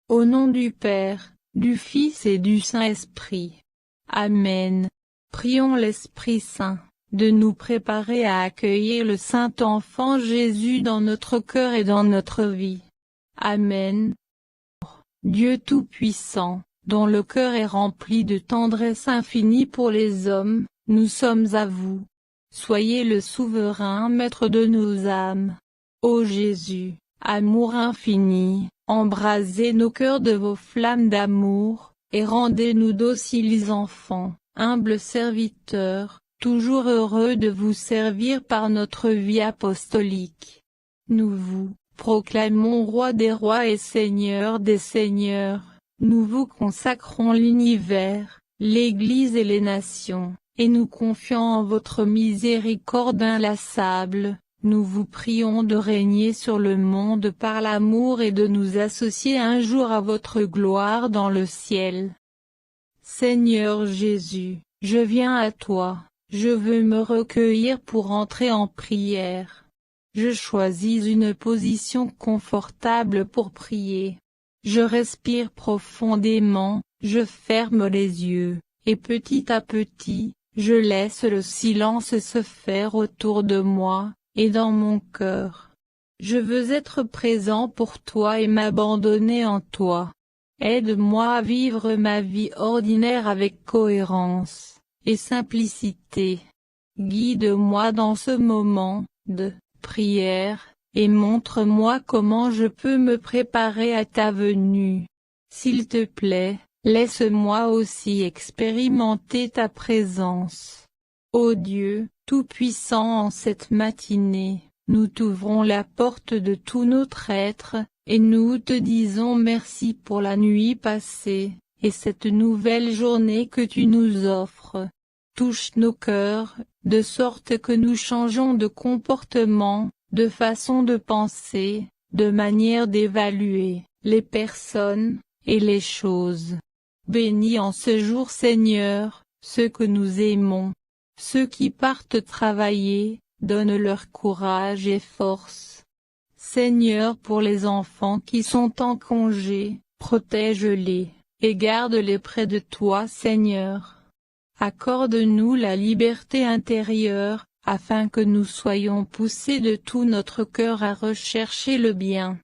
Au nom du Père, du Fils et du Saint-Esprit. Amen. Prions l'Esprit Saint de nous préparer à accueillir le Saint Enfant Jésus dans notre cœur et dans notre vie. Amen. Dieu Tout-Puissant, dont le cœur est rempli de tendresse infinie pour les hommes, nous sommes à vous. Soyez le souverain maître de nos âmes. Ô Jésus, amour infini, embrasez nos cœurs de vos flammes d'amour, et rendez-nous dociles enfants, humbles serviteurs, toujours heureux de vous servir par notre vie apostolique. Nous vous proclamons Roi des rois et Seigneur des seigneurs, nous vous consacrons l'univers, l'Église et les nations, et nous confions en votre miséricorde inlassable. Nous vous prions de régner sur le monde par l'amour et de nous associer un jour à votre gloire dans le ciel. Seigneur Jésus, je viens à toi, je veux me recueillir pour entrer en prière. Je choisis une position confortable pour prier. Je respire profondément, je ferme les yeux, et petit à petit, je laisse le silence se faire autour de moi, et dans mon cœur. Je veux être présent pour toi et m'abandonner en toi. Aide-moi à vivre ma vie ordinaire avec cohérence et simplicité. Guide-moi dans ce moment de prière, et montre-moi comment je peux me préparer à ta venue. S'il te plaît, laisse-moi aussi expérimenter ta présence. Ô Dieu, Tout-Puissant, en cette matinée, nous t'ouvrons la porte de tout notre être, et nous te disons merci pour la nuit passée, et cette nouvelle journée que tu nous offres. Touche nos cœurs, de sorte que nous changeons de comportement, de façon de penser, de manière d'évaluer les personnes et les choses. Bénis en ce jour, Seigneur, ceux que nous aimons. Ceux qui partent travailler, donne-leur courage et force. Seigneur, pour les enfants qui sont en congé, protège-les, et garde-les près de toi, Seigneur. Accorde-nous la liberté intérieure, afin que nous soyons poussés de tout notre cœur à rechercher le bien.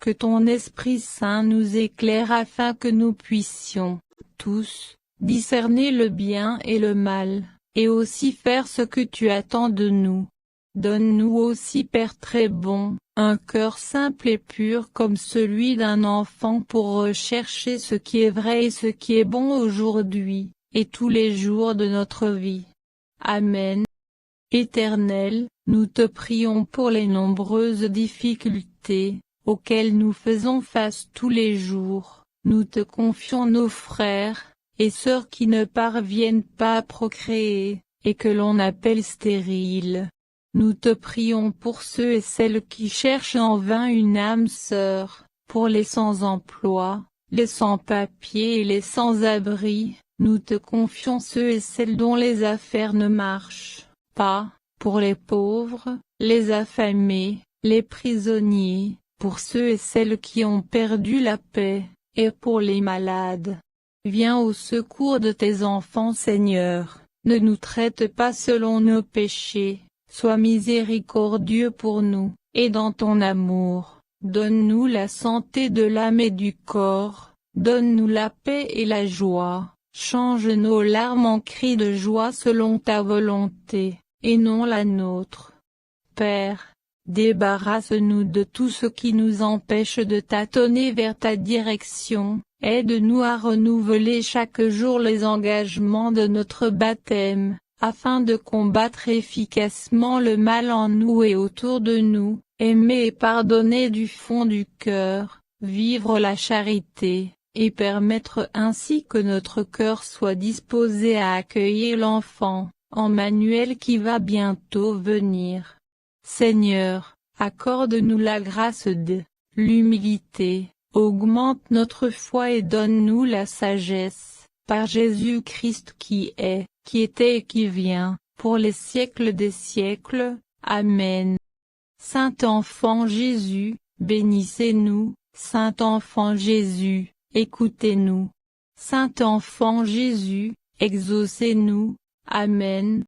Que ton Esprit Saint nous éclaire afin que nous puissions, tous, discerner le bien et le mal, et aussi faire ce que tu attends de nous. Donne-nous aussi, Père très bon, un cœur simple et pur comme celui d'un enfant pour rechercher ce qui est vrai et ce qui est bon aujourd'hui, et tous les jours de notre vie. Amen. Éternel, nous te prions pour les nombreuses difficultés, auxquelles nous faisons face tous les jours. Nous te confions nos frères et sœurs qui ne parviennent pas à procréer, et que l'on appelle stériles. Nous te prions pour ceux et celles qui cherchent en vain une âme sœur, pour les sans-emploi, les sans-papiers et les sans-abri. Nous te confions ceux et celles dont les affaires ne marchent pas, pour les pauvres, les affamés, les prisonniers, pour ceux et celles qui ont perdu la paix, et pour les malades. Viens au secours de tes enfants, Seigneur. Ne nous traite pas selon nos péchés, sois miséricordieux pour nous, et dans ton amour, donne-nous la santé de l'âme et du corps, donne-nous la paix et la joie. Change nos larmes en cris de joie selon ta volonté, et non la nôtre. Père, débarrasse-nous de tout ce qui nous empêche de tâtonner vers ta direction, aide-nous à renouveler chaque jour les engagements de notre baptême, afin de combattre efficacement le mal en nous et autour de nous, aimer et pardonner du fond du cœur, vivre la charité, et permettre ainsi que notre cœur soit disposé à accueillir l'enfant, Emmanuel qui va bientôt venir. Seigneur, accorde-nous la grâce de l'humilité, augmente notre foi et donne-nous la sagesse, par Jésus-Christ qui est, qui était et qui vient, pour les siècles des siècles. Amen. Saint enfant Jésus, bénissez-nous, Saint Enfant Jésus, écoutez-nous. Saint Enfant Jésus, exaucez-nous. Amen.